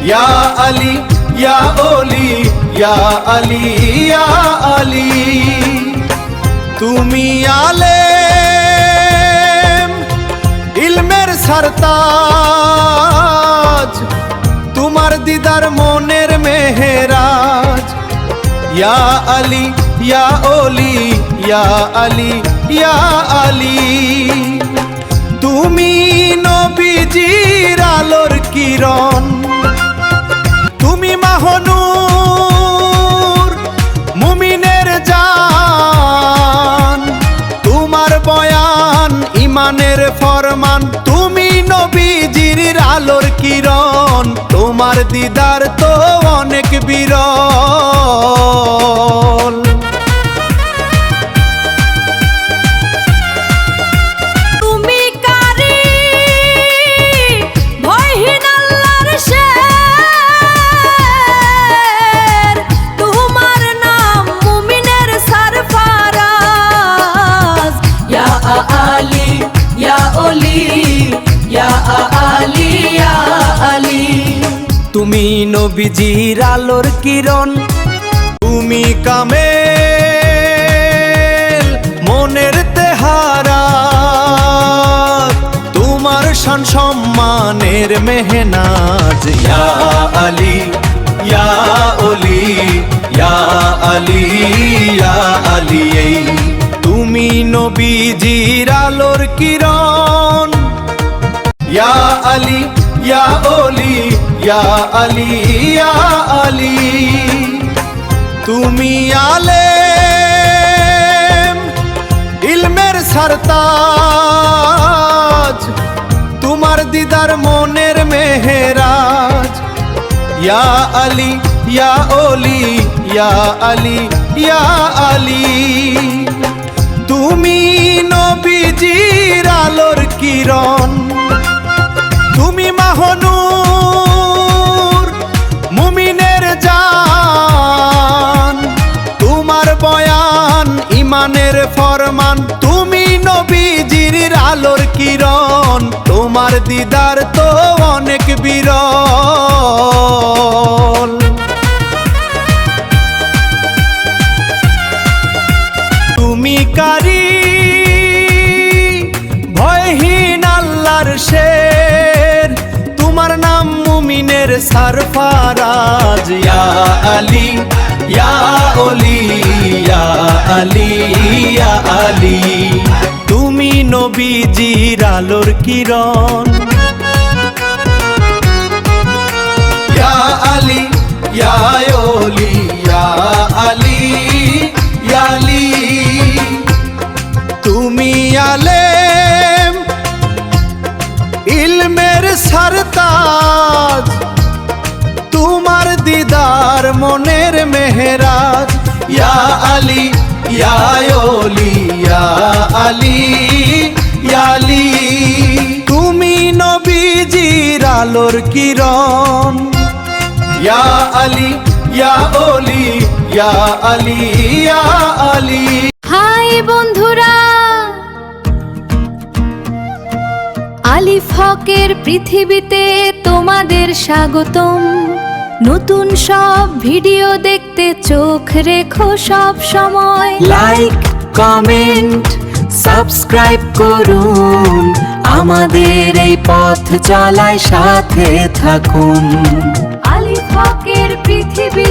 ইয়া আলী ইয়া ওলি ইয়া আলী ইয়া আলী। তুমি আলেম ইলমের সরতাজ, তোমার দিদার মনের মেহেরাজ। ইয়া আলী ইয়া ওলি ইয়া আলী ইয়া আলী। তুমি নবীজির আলোর কিরণ, তুমি মাহনূর মুমিনের জান। তোমার বয়ান ইমানের ফরমান, তুমি নবীজির আলোর কিরণ। তোমার দিদার তো অনেক বিরল। তুমি নবীজির আলোর কিরণ, তুমি কামেল মনের তেহারাত। তোমার শান সম্মানের মেহনাজ। ইয়া আলী ইয়া ওলি ইয়া আলী ইয়া আলী। তুমি নবীজির আলোর কিরণ। ইয়া আলী ইয়া ওলি ইয়া আলী ইয়া আলী। তুমি আলেম ইলমের সরতাজ, তোমার দিদার মনের মেহেরাজ। ইয়া আলী ইয়া ওলি ইয়া আলী ইয়া আলী। তুমি নবীজির আলোর কিরণ, তুমি মাহনূর মুমিনের জান। তোমার বয়ান ইমানের ফরমান, তুমি নবীজির আলোর কিরণ। তোমার দিদার তো অনেক বিরল। তুমি কারি ভয়হীন আল্লাহর শের, তোমার নাম মুমিনের সরফরাজ। ইয়া আলী ইয়া ওলি ইয়া আলী ইয়া আলী। তুমি নবীজির আলোর কিরণ। ইয়া আলী ইয়া ওলি ইয়া আলী ইয়া আলী। তুমি আলেম ইলমের সরতাজ, তোমার দিদার মনের মেহেরাজ। ইয়া আলী ইয়া ওলি ইয়া আলী ইয়া আলী। তুমি নবীজির আলোর কিরণ। ইয়া আলী ইয়া ওলি ইয়া আলী ইয়া আলী। হাই বন্ধুরা, আলিফ হকের পৃথিবীতে তোমাদের স্বাগতম। নতুন সব ভিডিও দেখতে চোখ রেখো সব সময়। লাইক কমেন্ট সাবস্ক্রাইব করুন, আমাদের এই পথ চলায় সাথে থাকুন। আলিফ হকের পৃথিবী।